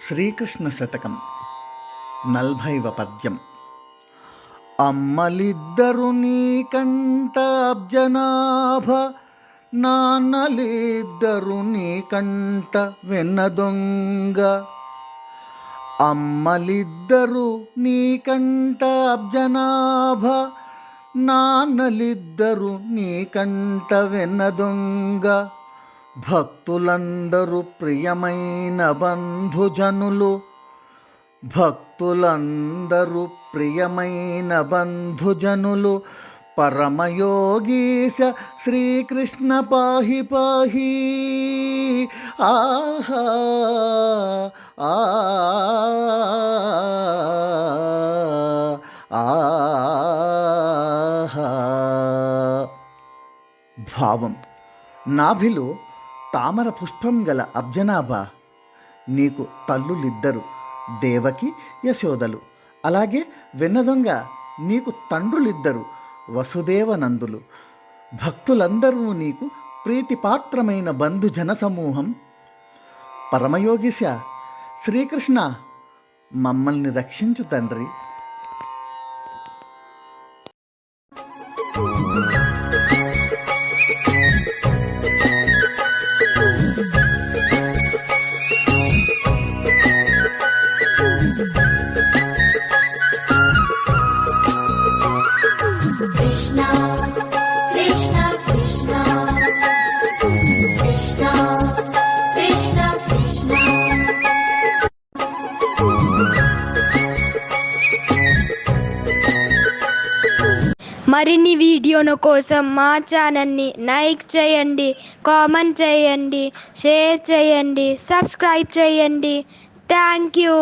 శ్రీకృష్ణ శతకం 40వ పద్యం. అమ్మలిద్దరు నీకంట అబ్జనాభ, నాన్నలిద్దరు నీకంట వెన్నదొంగ. అమ్మలిద్దరు నీకంట అబ్జనాభ, నాన్నలిద్దరు నీకంట వెన్నదొంగ. భక్తులందరూ ప్రియమైన బంధుజనులు, భక్తులందరూ ప్రియమైన బంధుజనులు. పరమయోగీశ శ్రీకృష్ణ పాహి పాహి. ఆహా ఆహా. భావం: నాభిలో తామర పుష్పం గల అబ్జనాభా, నీకు తల్లులిద్దరు దేవకి యశోదలు. అలాగే వెన్నదొంగ, నీకు తండ్రులిద్దరు వసుదేవనందులు. భక్తులందరూ నీకు ప్రీతిపాత్రమైన బంధుజన సమూహం. పరమయోగిశ శ్రీకృష్ణ, మమ్మల్ని రక్షించు తండ్రి. మరిన్ని వీడియోల కోసం మా ఛానల్ని లైక్ చేయండి, కామెంట్ చేయండి, షేర్ చేయండి, సబ్స్క్రైబ్ చేయండి. Thank you.